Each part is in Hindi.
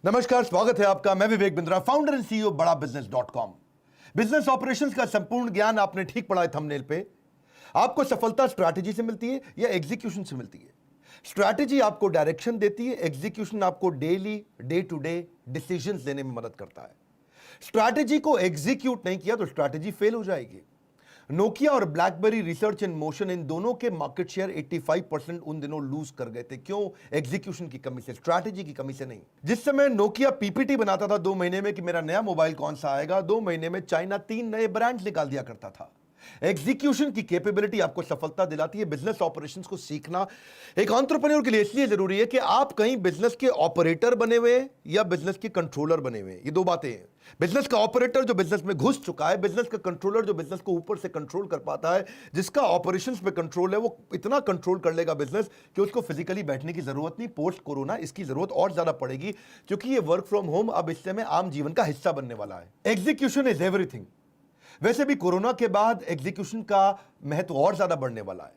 नमस्कार, स्वागत है आपका। मैं Vivek Bindra, founder and CEO बड़ा बिजनेस .com। बिजनेस ऑपरेशंस का संपूर्ण ज्ञान आपने ठीक पढ़ा है थंबनेल पे। आपको सफलता स्ट्रैटेजी से मिलती है या एग्जीक्यूशन से मिलती है? स्ट्रैटेजी आपको डायरेक्शन देती है, एग्जीक्यूशन आपको daily day to day decisions लेने में मदद करता है। स्ट्रैटेजी को एग्जीक्यूट नहीं किया तो स्ट्रैटेजी फेल हो जाएगी। नोकिया और ब्लैकबेरी रिसर्च इन मोशन, इन दोनों के मार्केट शेयर 85% उन दिनों लूज कर गए थे। क्यों? एग्जीक्यूशन की कमी से, स्ट्रैटेजी की कमी से नहीं। जिस समय नोकिया पीपीटी बनाता था 2 महीने में कि मेरा नया मोबाइल कौन सा आएगा, 2 महीने में चाइना 3 नए ब्रांड निकाल दिया करता था। एग्जीक्यूशन की कैपेबिलिटी आपको सफलता दिलाती है। बिजनेस ऑपरेशंस को सीखना एक एंटरप्रेन्योर के लिए इसलिए जरूरी है कि आप कहीं बिजनेस के ऑपरेटर बने हुए या बिजनेस के कंट्रोलर बने हुए। ये दो बातें हैं। बिजनेस का ऑपरेटर जो बिजनेस में घुस चुका है, बिजनेस का कंट्रोलर जो बिजनेस को ऊपर से कंट्रोल कर पाता है, जिसका ऑपरेशंस पे कंट्रोल है, वो इतना कंट्रोल कर लेगा बिजनेस कि उसको फिजिकली बैठने की जरूरत नहीं। पोस्ट कोरोना इसकी जरूरत और ज्यादा पड़ेगी, क्योंकि ये वर्क फ्रॉम होम अब इस समय आम जीवन का हिस्सा बनने वाला है। Execution is everything. वैसे भी कोरोना के बाद एग्जीक्यूशन का महत्व और ज्यादा बढ़ने वाला है।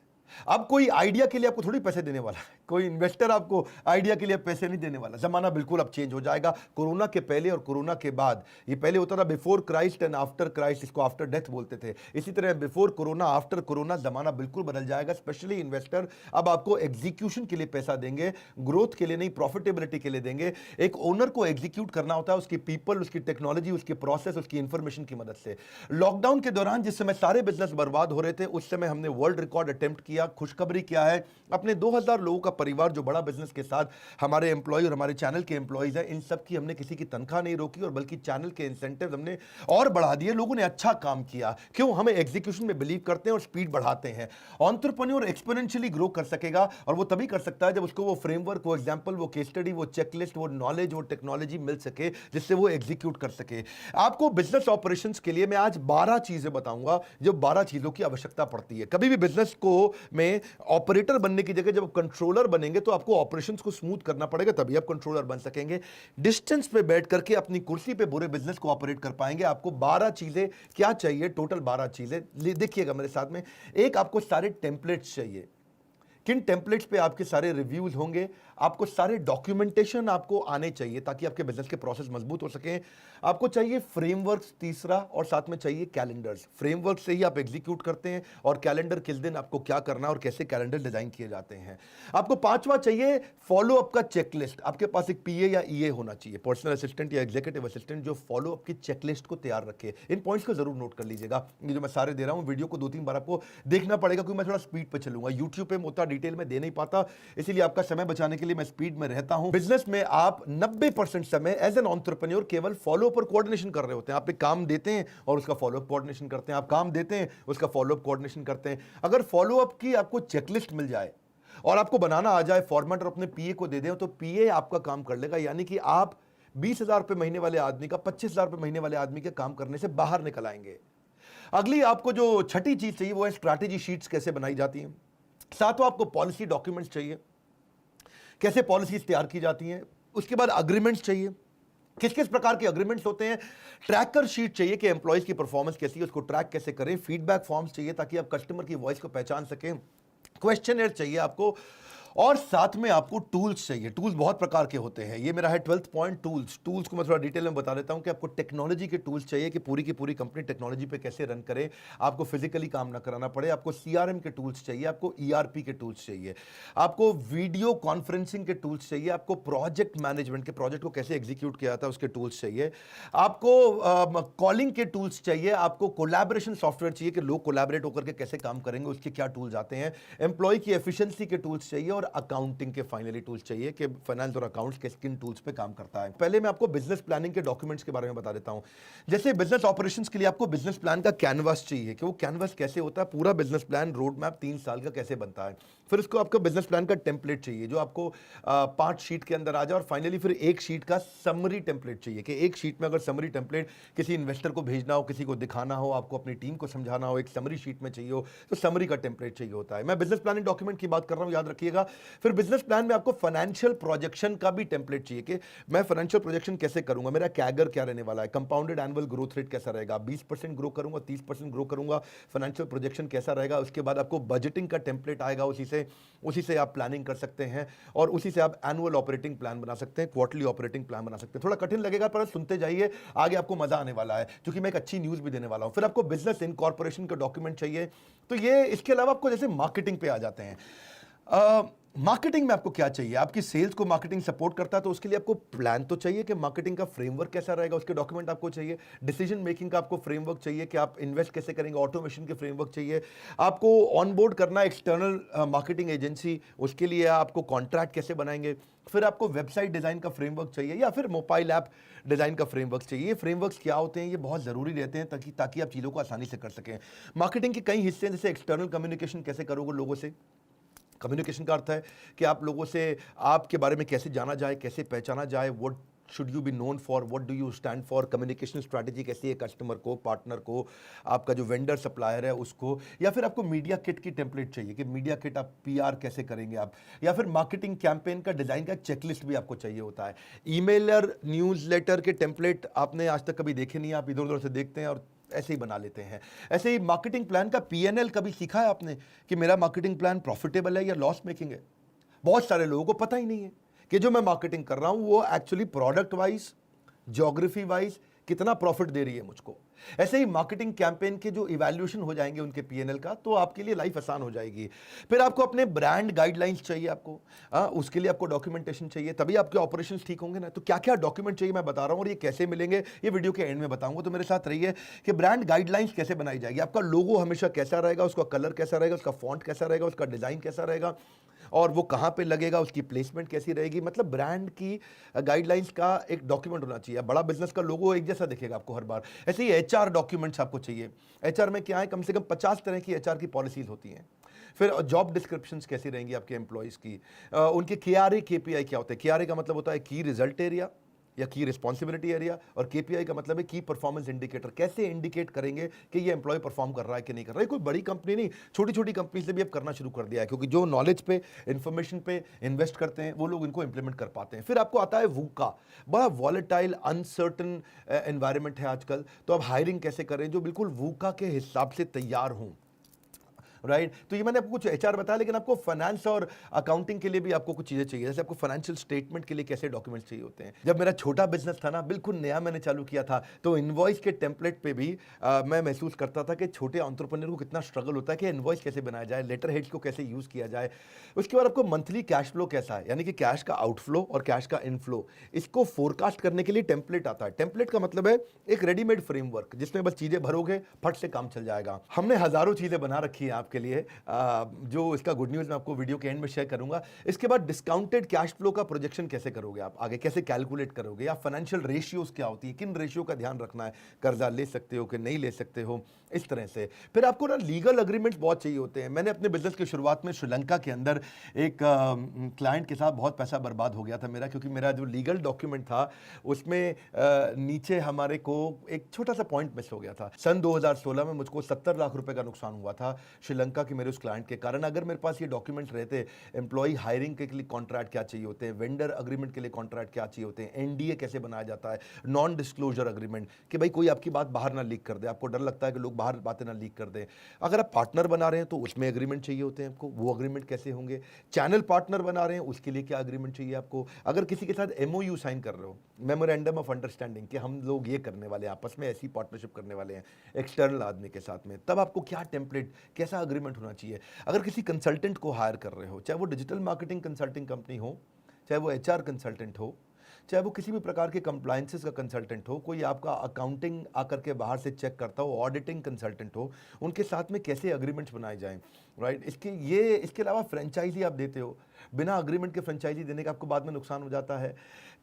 अब कोई आइडिया के लिए आपको थोड़ी पैसे देने वाला है, कोई इन्वेस्टर आपको आइडिया के लिए पैसे नहीं देने वाला। जमाना बिल्कुल अब चेंज हो जाएगा। कोरोना के पहले और कोरोना के बाद, ये पहले होता था before Christ and after Christ, इसको आफ्टर डेथ बोलते थे। इसी तरह बिफोर कोरोना आफ्टर कोरोना जमाना बिल्कुल बदल जाएगा। स्पेशली इन्वेस्टर अब आपको एग्जीक्यूशन के लिए पैसा देंगे, ग्रोथ के लिए नहीं, प्रॉफिटेबिलिटी के लिए देंगे। एक ओनर को एग्जीक्यूट करना होता है उसकी पीपल, उसकी टेक्नोलॉजी, उसकी प्रोसेस, उसकी इंफॉर्मेशन की मदद से। लॉकडाउन के दौरान जिस समय सारे बिजनेस बर्बाद हो रहे थे, उस समय हमने वर्ल्ड रिकॉर्ड अटेम्प्ट किया। खुशखबरी क्या है? अपने 2000 लोगों का परिवार जो बड़ा बिजनेस के साथ हमारे एम्प्लॉय और हमारे चैनल के एम्प्लॉयज हैं, इन सब की हमने किसी की तनख्वाह नहीं रोकी, और बल्कि चैनल के इंसेंटिव हमने और बढ़ा दिए। लोगों ने अच्छा काम किया। क्यों? हमें एग्जीक्यूशन में बिलीव करते हैं और स्पीड बढ़ाते हैं। एंटरप्रेन्योर एक्सपोनेंशियली ग्रो कर सकेगा, और वो तभी कर सकता है जब उसको वो फ्रेमवर्क, वो एग्जांपल, वो केस स्टडी, वो चेकलिस्ट, वो नॉलेज, वो टेक्नोलॉजी मिल सके जिससे वो एग्जीक्यूट कर सके। आपको बिजनेस ऑपरेशंस के लिए मैं आज 12 चीजें बताऊंगा, जो 12 चीजों की आवश्यकता पड़ती है। कभी भी बिजनेस को में ऑपरेटर बनने की जगह जब कंट्रोलर बनेंगे तो आपको ऑपरेशंस को स्मूथ करना पड़ेगा, तभी आप कंट्रोलर बन सकेंगे। डिस्टेंस पे बैठ करके अपनी कुर्सी पे बुरे बिजनेस को ऑपरेट कर पाएंगे। आपको 12 चीजें क्या चाहिए? टोटल 12 चीजें देखिएगा मेरे साथ में। एक, आपको सारे टेम्पलेट्स चाहिए। किन टेम्पलेट्स पे आपके सारे रिव्यूज होंगे? आपको सारे डॉक्यूमेंटेशन आपको आने चाहिए ताकि आपके बिजनेस के प्रोसेस मजबूत हो सकें। आपको चाहिए फ्रेमवर्क्स, तीसरा, और साथ में चाहिए कैलेंडर्स। फ्रेमवर्क से ही आप एग्जीक्यूट करते हैं, और कैलेंडर किस दिन आपको क्या करना है और कैसे कैलेंडर डिजाइन किए जाते हैं। आपको पांचवा चाहिए फॉलो अप का चेकलिस्ट। आपके पास एक पीए या ईए होना चाहिए, पर्सनल असिस्टेंट या एग्जीक्यूटिव असिस्टेंट, जो फॉलो अप की चेकलिस्ट को तैयार रखे। इन पॉइंट्स को जरूर नोट कर लीजिएगा। ये जो मैं सारे दे रहा हूं, वीडियो को 2-3 बार आपको देखना पड़ेगा, क्योंकि मैं थोड़ा स्पीड पे चलूंगा। यूट्यूब पे मोटा डिटेल में दे नहीं पाता, इसीलिए आपका समय बचाने के लिए मैं स्पीड में रहता हूं। बिजनेस में आप 90% समय एज एन एंटरप्रेन्योर केवल फॉलो पर कोऑर्डिनेशन कर रहे होते हैं। आप एक काम देते हैं और उसका फॉलो अप कोऑर्डिनेशन करते हैं, आप काम देते हैं उसका फॉलो अप कोऑर्डिनेशन करते हैं। अगर फॉलो अप की आपको चेकलिस्ट मिल जाए और आपको बनाना आ जाए फॉर्मेट, और अपने पीए को दे दें, तो पीए आपका काम कर लेगा। यानी कि आप 20,000 रुपए महीने वाले आदमी का 25,000 रुपए महीने वाले आदमी के काम करने से बाहर निकल आएंगे। अगली आपको जो छठी चीज चाहिए वो है स्ट्रैटेजी शीट्स कैसे बनाई जाती हैं। सातवां, आपको पॉलिसी डॉक्यूमेंट्स चाहिए, कैसे पॉलिसीज तैयार की जाती हैं। उसके बाद अग्रीमेंट्स चाहिए, किस किस प्रकार के अग्रीमेंट्स होते हैं। ट्रैकर शीट चाहिए कि एम्प्लॉयज की परफॉर्मेंस कैसी है, उसको ट्रैक कैसे करें। फीडबैक फॉर्म्स चाहिए ताकि आप कस्टमर की वॉइस को पहचान सकें। क्वेश्चनर चाहिए आपको, और साथ में आपको टूल्स चाहिए। टूल्स बहुत प्रकार के होते हैं। ये मेरा है 12th पॉइंट, टूल्स। टूल्स को मैं थोड़ा डिटेल में बता देता हूं कि आपको टेक्नोलॉजी के टूल्स चाहिए कि पूरी की पूरी कंपनी टेक्नोलॉजी पे कैसे रन करे, आपको फिजिकली काम ना कराना पड़े। आपको सीआरएम के टूल्स चाहिए, आपको ईआरपी के टूल्स चाहिए, आपको वीडियो कॉन्फ्रेंसिंग के टूल्स चाहिए, आपको प्रोजेक्ट मैनेजमेंट के, प्रोजेक्ट को कैसे एग्जीक्यूट किया जाता है उसके टूल्स चाहिए, आपको कॉलिंग के टूल्स चाहिए, आपको कोलैबोरेशन सॉफ्टवेयर चाहिए कि लोग कोलैबोरेट होकर के कैसे काम करेंगे, उसके क्या टूल्स आते हैं, एम्प्लॉय की एफिशिएंसी के टूल्स चाहिए, और अकाउंटिंग के फाइनली टूल्स चाहिए कि फाइनेंस और अकाउंट्स के किन टूल्स पे काम करता है। पहले मैं आपको बिजनेस प्लानिंग के डॉक्यूमेंट्स के बारे में बता देता हूं। जैसे बिजनेस ऑपरेशंस के लिए आपको बिजनेस प्लान का कैनवास चाहिए कि वो कैनवास कैसे होता है, पूरा बिजनेस प्लान रोड मैप 3 साल का कैसे बनता है। फिर उसको आपको बिजनेस प्लान का टेम्पलेट चाहिए जो आपको 5 शीट के अंदर आ जाए, और फाइनली फिर एक शीट का समरी टेम्पलेट चाहिए कि एक शीट में अगर समरी टेम्पलेट किसी इन्वेस्टर को भेजना हो, किसी को दिखाना हो, आपको अपनी टीम को समझाना हो, एक समरी शीट में चाहिए हो, तो समरी का टेम्पलेट चाहिए होता है। मैं बिजनेस प्लानिंग डॉक्यूमेंट की बात कर रहा हूं, याद रखिएगा। फिर बिजनेस प्लान में आपको फाइनेंशियल प्रोजेक्शन का भी टेम्पलेट चाहिए कि मैं फाइनेंशियल प्रोजेक्शन कैसे करूंगा, मेरा कैगर क्या रहने वाला है, कंपाउंडेड एनुअल ग्रोथ रेट कैसा रहेगा, 20% ग्रो करूंगा, 30% ग्रो करूंगा, फाइनेंशियल प्रोजेक्शन कैसा रहेगा। उसके बाद आपको बजटिंग का टेम्पलेट आएगा, उसी से से, उसी से आप प्लानिंग कर सकते हैं और उसी से आप एनुअल ऑपरेटिंग प्लान बना सकते हैं, क्वार्टरली ऑपरेटिंग प्लान बना सकते हैं। थोड़ा कठिन लगेगा पर सुनते जाइए, आगे आपको मजा आने वाला है, क्योंकि मैं एक अच्छी न्यूज़ भी देने वाला हूं। फिर आपको बिजनेस इनकॉर्पोरेशन का डॉक्यूमेंट चाहिए, तो ये इसके अलावा आपको जैसे मार्केटिंग पे आ जाते हैं। मार्केटिंग में आपको क्या चाहिए? आपकी सेल्स को मार्केटिंग सपोर्ट करता है, तो उसके लिए आपको प्लान तो चाहिए कि मार्केटिंग का फ्रेमवर्क कैसा रहेगा, उसके डॉक्यूमेंट आपको चाहिए। डिसीजन मेकिंग का आपको फ्रेमवर्क चाहिए कि आप इन्वेस्ट कैसे करेंगे, ऑटोमेशन के फ्रेमवर्क चाहिए। आपको ऑनबोर्ड करना एक्सटर्नल मार्केटिंग एजेंसी, उसके लिए आपको कॉन्ट्रैक्ट कैसे बनाएंगे। फिर आपको वेबसाइट डिजाइन का फ्रेमवर्क चाहिए या फिर मोबाइल ऐप डिजाइन का फ्रेमवर्क चाहिए। ये फ्रेमवर्क्स क्या होते हैं, ये बहुत जरूरी रहते हैं ताकि आप चीज़ों को आसानी से कर सकें। मार्केटिंग के कई हिस्से हैं, जैसे एक्सटर्नल कम्युनिकेशन कैसे करोगे लोगों से। कम्युनिकेशन का अर्थ है कि आप लोगों से आपके बारे में कैसे जाना जाए, कैसे पहचाना जाए, what should you be known for, what do you stand for. Communication strategy कैसी है कस्टमर को, पार्टनर को, आपका जो वेंडर सप्लायर है उसको। या फिर आपको मीडिया किट की टेम्पलेट चाहिए कि मीडिया किट आप पीआर कैसे करेंगे आप। या फिर मार्केटिंग कैंपेन का डिजाइन का चेकलिस्ट भी आपको चाहिए होता है। ईमेलर न्यूज़लेटर के टेम्पलेट आपने आज तक कभी देखे नहीं, आप इधर उधर से देखते हैं और ऐसे ही बना लेते हैं। ऐसे ही मार्केटिंग प्लान का पीएनएल कभी सीखा है आपने कि मेरा मार्केटिंग प्लान प्रॉफिटेबल है या लॉस मेकिंग है? बहुत सारे लोगों को पता ही नहीं है कि जो मैं मार्केटिंग कर रहा हूं वो actually product wise, geography wise कितना प्रॉफिट दे रही है मुझको। ऐसे ही मार्केटिंग कैंपेन के जो इवैल्यूएशन हो जाएंगे उनके पीएनएल का, तो आपके लिए लाइफ आसान हो जाएगी। फिर आपको अपने ब्रांड गाइडलाइंस चाहिए, आपको उसके लिए आपको डॉक्यूमेंटेशन चाहिए, तभी आपके ऑपरेशंस ठीक होंगे ना। तो क्या क्या डॉक्यूमेंट चाहिए मैं बता रहा हूं और ये कैसे मिलेंगे ये वीडियो के एंड में बताऊंगा। तो मेरे साथ रहिए कि ब्रांड गाइडलाइंस कैसे बनाई जाएगी, आपका लोगो हमेशा कैसा रहेगा, उसका कलर कैसा रहेगा, उसका फॉन्ट कैसा रहेगा, उसका डिजाइन कैसा रहेगा और वो कहाँ पे लगेगा, उसकी प्लेसमेंट कैसी रहेगी। मतलब ब्रांड की गाइडलाइंस का एक डॉक्यूमेंट होना चाहिए। बड़ा बिजनेस का लोगो एक जैसा दिखेगा आपको हर बार। ऐसे ही एचआर डॉक्यूमेंट्स आपको चाहिए। एचआर में क्या है, कम से कम 50 तरह की एचआर की पॉलिसीज होती हैं। फिर जॉब डिस्क्रिप्शंस कैसी रहेंगी आपके एम्प्लॉयज़ की, उनके केआरए केपीआई क्या होते हैं। केआरए का मतलब होता है की रिजल्ट एरिया या की रिस्पॉन्सिबिलिटी एरिया, और केपीआई का मतलब है की परफॉर्मेंस इंडिकेटर। कैसे इंडिकेट करेंगे कि ये एम्प्लॉय परफॉर्म कर रहा है कि नहीं कर रहा है। कोई बड़ी कंपनी नहीं, छोटी छोटी कंपनी से भी अब करना शुरू कर दिया है, क्योंकि जो नॉलेज पे, इंफॉर्मेशन पे इन्वेस्ट करते हैं वो लोग इनको इंप्लीमेंट कर पाते हैं। फिर आपको आता है वूका, बड़ा वॉलेटाइल अनसर्टन एनवायरनमेंट है आजकल, तो अब हायरिंग कैसे करें जो बिल्कुल वूका के हिसाब से तैयार हों। राइट तो ये मैंने आपको कुछ एचआर बताया, लेकिन आपको फाइनेंस और अकाउंटिंग के लिए भी आपको कुछ चीज़ें चाहिए। जैसे आपको फाइनेंशियल स्टेटमेंट के लिए कैसे डॉक्यूमेंट्स चाहिए होते हैं। जब मेरा छोटा बिजनेस था ना, बिल्कुल नया मैंने चालू किया था, तो इनवॉइस के टेम्पलेट पे भी मैं महसूस करता था कि छोटे एंटरप्रेन्योर को कितना स्ट्रगल होता है कि इनवॉइस कैसे बनाया जाए, लेटर हेड्स को कैसे यूज़ किया जाए। उसके बाद आपको मंथली कैश फ्लो कैसा है, यानी कि कैश का आउटफ्लो और कैश का इनफ्लो, इसको फोरकास्ट करने के लिए टेम्पलेट आता है। टेम्पलेट का मतलब है एक रेडीमेड फ्रेमवर्क जिसमें बस चीज़ें भरोगे, फट से काम चल जाएगा। हमने हज़ारों चीज़ें बना रखी हैं आपके लिए, जो इसका गुड न्यूज़ मैं आपको वीडियो के एंड में शेयर करूंगा। इसके बाद डिस्काउंटेड कैश फ्लो का प्रोजेक्शन कैसे करोगे आप, आगे कैसे कैलकुलेट करोगे, या फाइनेंशियल रेशियोज क्या होती है, किन रेशियो का ध्यान रखना है, कर्जा ले सकते हो कि नहीं ले सकते हो, इस तरह से। फिर आपको ना लीगल अग्रीमेंट्स बहुत चाहिए होते हैं। मैंने अपने बिजनेस की शुरुआत में श्रीलंका के अंदर एक क्लाइंट के साथ बहुत पैसा बर्बाद हो गया था मेरा, क्योंकि मेरा जो लीगल डॉक्यूमेंट था उसमें नीचे हमारे को एक छोटा सा पॉइंट मिस हो गया था। सन 2016 में मुझको 70 लाख रुपए का नुकसान हुआ था श्रीलंका के मेरे उस क्लाइंट के कारण। अगर मेरे पास ये डॉक्यूमेंट रहते, एम्प्लॉय हायरिंग के लिए कॉन्ट्रैक्ट क्या चाहिए होते हैं, वेंडर अग्रीमेंट के लिए कॉन्ट्रैक्ट क्या चाहिए होते हैं, एनडीए कैसे बनाया जाता है, नॉन डिस्क्लोजर अग्रीमेंट कि भाई कोई आपकी बात बाहर ना लीक कर दे, आपको डर लगता है कि लोग बाहर बातें ना लीक कर दें। अगर आप पार्टनर बना रहे हैं तो उसमें एग्रीमेंट चाहिए होते हैं आपको, वो एग्रीमेंट कैसे होंगे। चैनल पार्टनर बना रहे हैं उसके लिए क्या एग्रीमेंट चाहिए आपको। अगर किसी के साथ एमओयू साइन कर रहे हो, मेमोरेंडम ऑफ अंडरस्टैंडिंग, कि हम लोग ये करने वाले हैं, आपस में ऐसी पार्टनरशिप करने वाले हैं एक्सटर्नल आदमी के साथ में, तब आपको क्या टेम्पलेट, कैसा एग्रीमेंट होना चाहिए। अगर किसी कंसल्टेंट को हायर कर रहे हो, चाहे वो डिजिटल मार्केटिंग कंसल्टिंग कंपनी हो, चाहे वो एचआर कंसल्टेंट हो, चाहे वो किसी भी प्रकार के कंप्लायंसेस का कंसल्टेंट हो, कोई आपका अकाउंटिंग आकर के बाहर से चेक करता हो, ऑडिटिंग कंसल्टेंट हो, उनके साथ में कैसे एग्रीमेंट्स बनाए जाएं। राइट इसके अलावा फ्रेंचाइजी आप देते हो, बिना एग्रीमेंट के फ्रेंचाइजी देने का आपको बाद में नुकसान हो जाता है।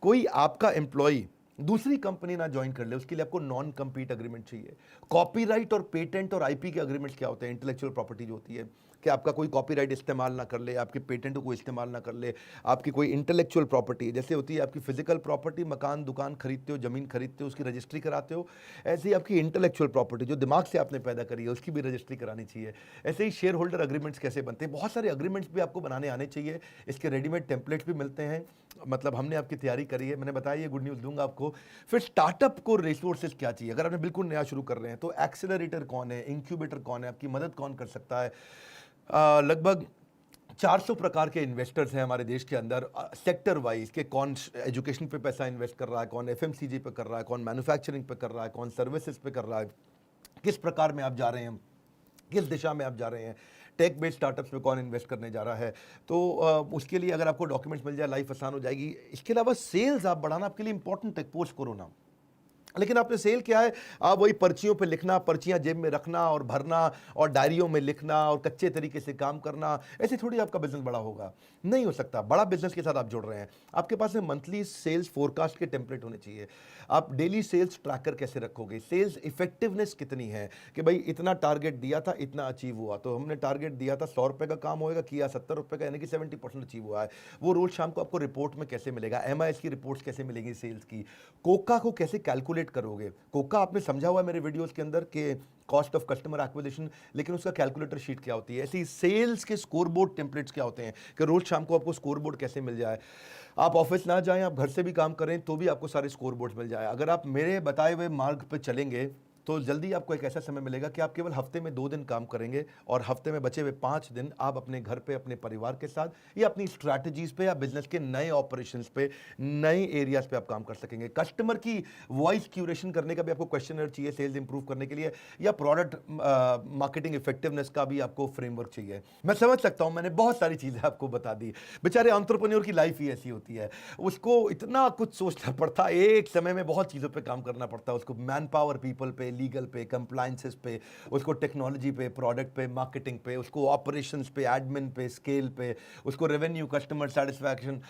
कोई आपका एम्प्लॉय दूसरी कंपनी ना ज्वाइन कर ले, उसके लिए आपको नॉन कम्पीट एग्रीमेंट चाहिए। कॉपीराइट और पेटेंट और आईपी के एग्रीमेंट्स क्या होते हैं, इंटेलेक्चुअल प्रॉपर्टी जो होती है, कि आपका कोई कॉपीराइट इस्तेमाल ना कर ले, आपके पेटेंट को इस्तेमाल ना कर ले, आपकी कोई इंटेलेक्चुअल प्रॉपर्टी जैसे होती है आपकी फिजिकल प्रॉपर्टी, मकान दुकान खरीदते हो, जमीन खरीदते हो, उसकी रजिस्ट्री कराते हो, ऐसे ही आपकी इंटेलेक्चुअल प्रॉपर्टी जो दिमाग से आपने पैदा करी है उसकी भी रजिस्ट्री करानी चाहिए। ऐसे ही शेयर होल्डर एग्रीमेंट्स कैसे बनते हैं, बहुत सारे एग्रीमेंट्स भी आपको बनाने आने चाहिए। इसके रेडीमेड टेम्पलेट्स भी मिलते हैं, मतलब हमने आपकी तैयारी करी है, मैंने बताया ये गुड न्यूज़ दूंगा आपको। फिर स्टार्टअप को रिसोर्सेज क्या चाहिए, अगर आपने बिल्कुल नया शुरू कर रहे हैं तो एक्सेलरेटर कौन है, इंक्यूबेटर कौन है, आपकी मदद कौन कर सकता है। लगभग 400 प्रकार के इन्वेस्टर्स हैं हमारे देश के अंदर, सेक्टर वाइज के कौन एजुकेशन पे पैसा इन्वेस्ट कर रहा है, कौन एफएमसीजी पे कर रहा है, कौन मैन्युफैक्चरिंग पे कर रहा है, कौन सर्विसेज पे कर रहा है, किस प्रकार में आप जा रहे हैं, किस दिशा में आप जा रहे हैं, टेक बेस्ड स्टार्टअप्स में कौन इन्वेस्ट करने जा रहा है। तो उसके लिए अगर आपको डॉक्यूमेंट्स मिल जाए लाइफ आसान हो जाएगी। इसके अलावा सेल्स आप बढ़ाना आपके लिए इंपॉर्टेंट है पोस्ट कोरोना। लेकिन आपने सेल क्या है, आप वही पर्चियों पे लिखना, पर्चियां जेब में रखना और भरना और डायरियों में लिखना और कच्चे तरीके से काम करना, ऐसे थोड़ी आपका बिजनेस बड़ा होगा, नहीं हो सकता। बड़ा बिजनेस के साथ आप जुड़ रहे हैं, आपके पास में मंथली सेल्स फोरकास्ट के टेम्पलेट होने चाहिए। आप डेली सेल्स ट्रैकर कैसे रखोगे, सेल्स इफेक्टिवनेस कितनी है कि भाई इतना टारगेट दिया था, इतना अचीव हुआ। तो हमने टारगेट दिया था 100 रुपये का काम होएगा, किया 70 रुपये का, यानी कि 70% अचीव हुआ है। वो रोज शाम को आपको रिपोर्ट में कैसे मिलेगा, MIS की रिपोर्ट्स कैसे मिलेगी सेल्स की, कोका को कैसे कैलकुलेट करोगे। कोका आपने समझा हुआ है मेरे वीडियोस के अंदर कि कॉस्ट ऑफ कस्टमर एक्विजिशन, लेकिन उसका कैलकुलेटर शीट क्या होती है। ऐसी सेल्स के स्कोरबोर्ड टेम्पलेट्स क्या होते हैं कि रोज शाम को आपको स्कोरबोर्ड कैसे मिल जाए। आप ऑफिस ना जाएं, आप घर से भी काम करें तो भी आपको सारे स्कोरबोर्ड्स मिल जाए। अगर आप मेरे बताए हुए मार्ग पर चलेंगे तो जल्दी आपको एक ऐसा समय मिलेगा कि आप केवल हफ्ते में 2 दिन काम करेंगे और हफ्ते में बचे हुए 5 दिन आप अपने घर पे, अपने परिवार के साथ या अपनी स्ट्रैटेजीज पे या बिजनेस के नए ऑपरेशंस पे, नए एरियाज पे आप काम कर सकेंगे। कस्टमर की वॉइस क्यूरेशन करने का भी आपको क्वेश्चनर चाहिए सेल्स इंप्रूव करने के लिए, या प्रोडक्ट मार्केटिंग इफेक्टिवनेस का भी आपको फ्रेमवर्क चाहिए। मैं समझ सकता हूं, मैंने बहुत सारी चीजें आपको बता दी। बेचारे एंटरप्रेन्योर की लाइफ ही ऐसी होती है, उसको इतना कुछ सोचना पड़ता है, एक समय में बहुत चीजों पे काम करना पड़ता है उसको, मैन पावर पीपल पे, लीगल पे, कंप्लायंसेस पे, उसको टेक्नोलॉजी पे, प्रोडक्ट पे, मार्केटिंग पे, उसको ऑपरेशंस पे, एडमिन पे, स्केल पे, उसको रेवेन्यू, कस्टमर सेटिस्फैक्शन।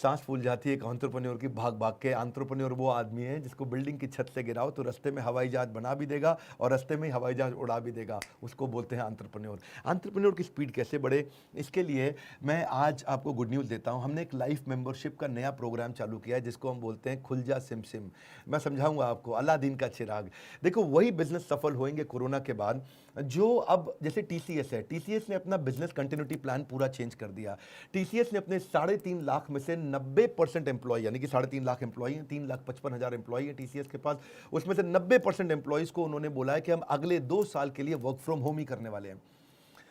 सांस फूल जाती है एक एंटरप्रेन्योर की भाग भाग के। एंटरप्रेन्योर वो आदमी है जिसको बिल्डिंग की छत से गिराओ तो रास्ते में हवाई जहाज बना भी देगा और रास्ते में ही हवाई जहाज उड़ा भी देगा, उसको बोलते हैं एंटरप्रेन्योर। एंटरप्रेन्योर की स्पीड कैसे बढ़े, इसके लिए मैं आज आपको गुड न्यूज़ देता हूं। हमने एक लाइफ मेंबरशिप का नया प्रोग्राम चालू किया है जिसको हम बोलते हैं खुल जा सिम सिम। मैं समझाऊंगा आपको, अलादीन का चिराग। देखो वही बिजनेस सफल होंगे कोरोना के बाद जो अब, जैसे TCS है, TCS ने अपना बिजनेस कंटिन्यूटी प्लान पूरा चेंज कर दिया। TCS ने अपने 3.5 लाख में से 90% एम्प्लॉय, यानी कि 3.5 लाख एम्प्लॉय हैं, 3,55,000 एम्प्लॉय हैं TCS के पास, उसमें से 90% एम्प्लॉयज को उन्होंने बोला है कि हम अगले 2 साल के लिए वर्क फ्रॉम होम ही करने वाले हैं।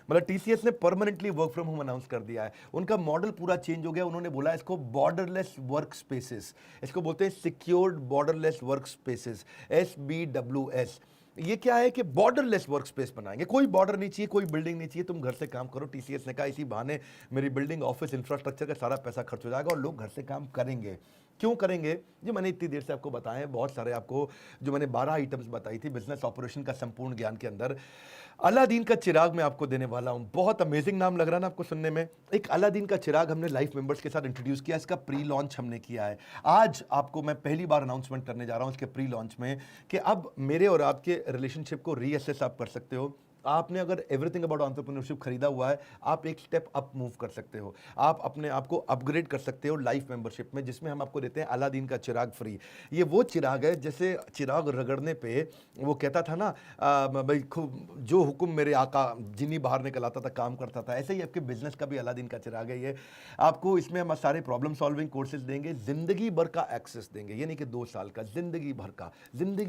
मतलब TCS ने permanently work from home announce कर दिया है। उनका मॉडल पूरा चेंज हो गया। उन्होंने बोला इसको बॉर्डरलेस वर्क स्पेसेस, इसको बोलते हैं secured borderless work spaces, SBWS। ये क्या है कि बॉर्डरलेस वर्क स्पेस बनाएंगे, कोई बॉर्डर नहीं चाहिए, कोई बिल्डिंग नहीं चाहिए, तुम घर से काम करो। TCS ने कहा इसी बहाने मेरी बिल्डिंग, ऑफिस, इंफ्रास्ट्रक्चर का सारा पैसा खर्च हो जाएगा और लोग घर से काम करेंगे। क्यों करेंगे, जो मैंने इतनी देर से आपको बताए हैं, बहुत सारे आपको जो मैंने 12 आइटम्स बताई थी बिजनेस ऑपरेशन का संपूर्ण ज्ञान के अंदर, अलादीन का चिराग मैं आपको देने वाला हूं। बहुत अमेजिंग नाम लग रहा है ना आपको सुनने में। एक अलादीन का चिराग हमने लाइफ मेंबर्स के साथ इंट्रोड्यूस किया, इसका प्री लॉन्च हमने किया है। आज आपको मैं पहली बार अनाउंसमेंट करने जा रहा हूं इसके प्री लॉन्च में कि अब मेरे और आपके रिलेशनशिप को रीअसेस आप कर सकते हो। आपने अगर एवरीथिंग अबाउट एंटरप्रेन्योरशिप खरीदा हुआ है, आप एक स्टेप अप मूव कर सकते हो, आप अपने आप को अपग्रेड कर सकते हो लाइफ मेंबरशिप में, जिसमें हम आपको देते हैं अलादीन का चिराग फ्री। ये वो चिराग है जैसे चिराग रगड़ने पे वो कहता था ना भाई खूब जो हुक्म मेरे आका, जिन्नी बाहर निकल आता था, काम करता था। ऐसे ही आपके बिजनेस का भी अलादीन का चिराग है ये। आपको इसमें हम सारे प्रॉब्लम सॉल्विंग कोर्सेज देंगे, जिंदगी भर का एक्सेस देंगे, ये नहीं कि 2 साल का, जिंदगी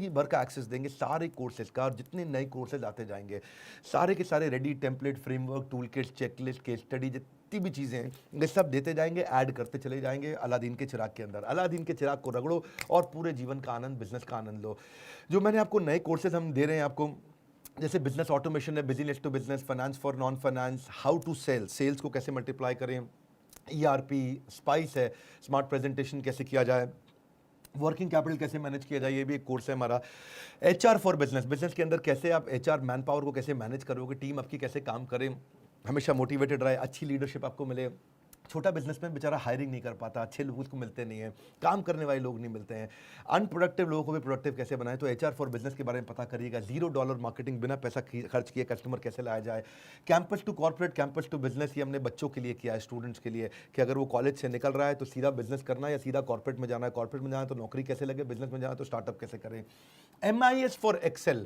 भर का एक्सेस देंगे सारे कोर्सेज का। और जितने नए कोर्सेज आते जाएंगे सारे के सारे ready template, framework, tool kit, checklist, case study, जितनी भी चीज़ें हैं ये सब देते जाएंगे, ऐड करते चले जाएंगे अलादीन के चिराग के अंदर। अलादीन के चिराग को रगड़ो और पूरे जीवन का आनंद, बिजनेस का आनंद लो। जो मैंने आपको नए कोर्सेज हम दे रहे हैं आपको, जैसे बिजनेस ऑटोमेशन है, business to business, finance for non finance, how to sell, sales को कैसे मल्टीप्लाई करें, ERP, स्पाइस है, स्मार्ट प्रेजेंटेशन कैसे किया जाए, वर्किंग कैपिटल कैसे मैनेज किया जाए, ये भी एक कोर्स है हमारा। HR फॉर बिजनेस, बिजनेस के अंदर कैसे आप HR मैन पावर को कैसे मैनेज करोगे, टीम आपकी कैसे काम करे, हमेशा मोटिवेटेड रहे, अच्छी लीडरशिप आपको मिले। छोटा बिजनेसमैन बेचारा हायरिंग नहीं कर पाता, अच्छे लोग उसको मिलते नहीं हैं, काम करने वाले लोग नहीं मिलते हैं, अनप्रोडक्टिव लोगों को भी प्रोडक्टिव कैसे बनाए। तो HR फॉर बिजनेस के बारे में पता करिएगा। $0 मार्केटिंग, बिना पैसा खर्च किए कस्टमर कैसे लाया जाए। Campus to corporate, campus to business, ये हमने बच्चों के लिए किया है, स्टूडेंट्स के लिए, कि अगर वो कॉलेज से निकल रहा है तो सीधा बिजनेस करना है या सीधा कॉर्पोरेट में जाना है, कॉर्पोरेट में जाना है तो नौकरी कैसे लगे, बिजनेस में जाना है तो स्टार्टअप कैसे करें। MIS for Excel,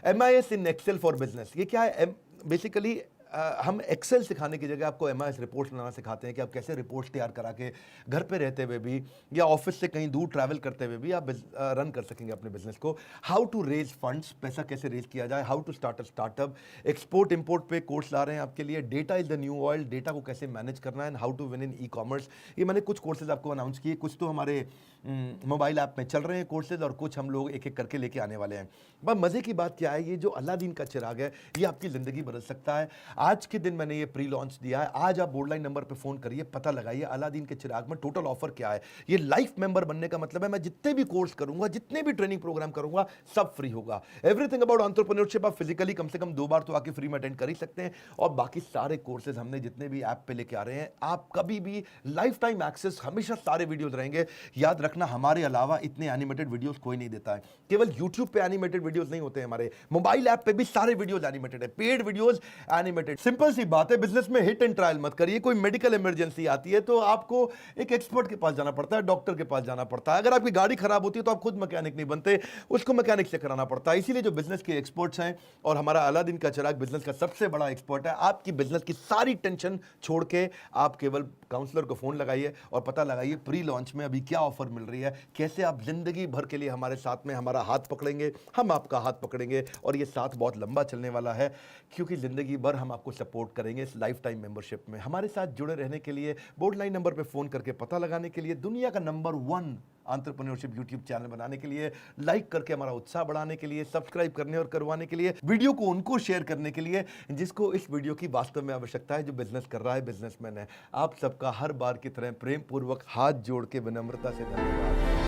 MIS in Excel for business, ये क्या है, बेसिकली हम एक्सेल सिखाने की जगह आपको एमआईएस रिपोर्ट्स बनाना सिखाते हैं कि आप कैसे रिपोर्ट्स तैयार करा के घर पे रहते हुए भी या ऑफिस से कहीं दूर ट्रैवल करते हुए भी आप रन कर सकेंगे अपने बिजनेस को। हाउ टू रेज फंड्स, पैसा कैसे रेज किया जाए, how to start a startup, export import पे कोर्स ला रहे हैं आपके लिए, data is the new oil, data को कैसे मैनेज करना है, how to win in ecommerce. ये मैंने कुछ कोर्सेज आपको अनाउंस किए, कुछ तो हमारे मोबाइल ऐप में चल रहे हैं कोर्सेज और कुछ हम लोग एक एक करके लेके आने वाले हैं। बस मज़े की बात क्या है, ये जो अलादीन का चिराग है ये आपकी ज़िंदगी बदल सकता है। आज के दिन मैंने ये प्री लॉन्च दिया है, आज आप बोर्डलाइन नंबर पे फ़ोन करिए, पता लगाइए अलादीन के चिराग में टोटल ऑफर क्या है। ये लाइफ मेंबर बनने का मतलब है मैं जितने भी कोर्स करूंगा, जितने भी ट्रेनिंग प्रोग्राम करूंगा, सब फ्री होगा। एवरीथिंग अबाउट एंटरप्रेन्योरशिप आप फिजिकली कम से कम 2 बार तो आके फ्री में अटेंड कर ही सकते हैं, और बाकी सारे कोर्सेज हमने जितने भी ऐप पे लेके आ रहे हैं, आप कभी भी लाइफ टाइम एक्सेस, हमेशा सारे वीडियोज रहेंगे। याद रखना, हमारे अलावा इतने एनिमेटेड वीडियोस कोई नहीं देता है। केवल यूट्यूब पे एनिमेटेड वीडियोस नहीं होते हैं, हमारे मोबाइल ऐप पे भी सारे वीडियोस एनिमेटेड है, पेड वीडियोस एनिमेटेड। सिंपल सी बात है, बिजनेस में हिट एंड ट्रायल मत करिए। कोई मेडिकल इमरजेंसी आती है तो आपको एक एक्सपर्ट के पास जाना पड़ता है, डॉक्टर के पास जाना पड़ता है। अगर आपकी गाड़ी खराब होती है तो आप खुद मैकेनिक नहीं बनते, उसको मैकेनिक से कराना पड़ता है। इसीलिए जो बिजनेस के एक्सपर्ट्स हैं, और हमारा अलादीन का चिराग बिजनेस का सबसे बड़ा एक्सपर्ट है, आपकी बिजनेस की सारी टेंशन छोड़ के आप केवल काउंसलर को फोन लगाइए और पता लगाइए प्री लॉन्च में अभी क्या ऑफर मिल रही है, कैसे आप जिंदगी भर के लिए हमारे साथ में हमारा हाथ पकड़ेंगे, हम आपका हाथ पकड़ेंगे, और ये साथ बहुत लंबा चलने वाला है, क्योंकि जिंदगी भर हम आपको सपोर्ट करेंगे इस लाइफ टाइम मेंबरशिप में। हमारे साथ जुड़े रहने के लिए, बोर्डलाइन नंबर पे फोन करके पता लगाने के लिए, दुनिया का नंबर 1 एंटरप्रेन्योरशिप यूट्यूब चैनल बनाने के लिए, लाइक करके हमारा उत्साह बढ़ाने के लिए, सब्सक्राइब करने और करवाने के लिए, वीडियो को उनको शेयर करने के लिए जिसको इस वीडियो की वास्तव में आवश्यकता है, जो बिजनेस कर रहा है, बिजनेसमैन है। आप सबका हर बार की तरह प्रेम पूर्वक हाथ जोड़ के विनम्रता से धन्यवाद।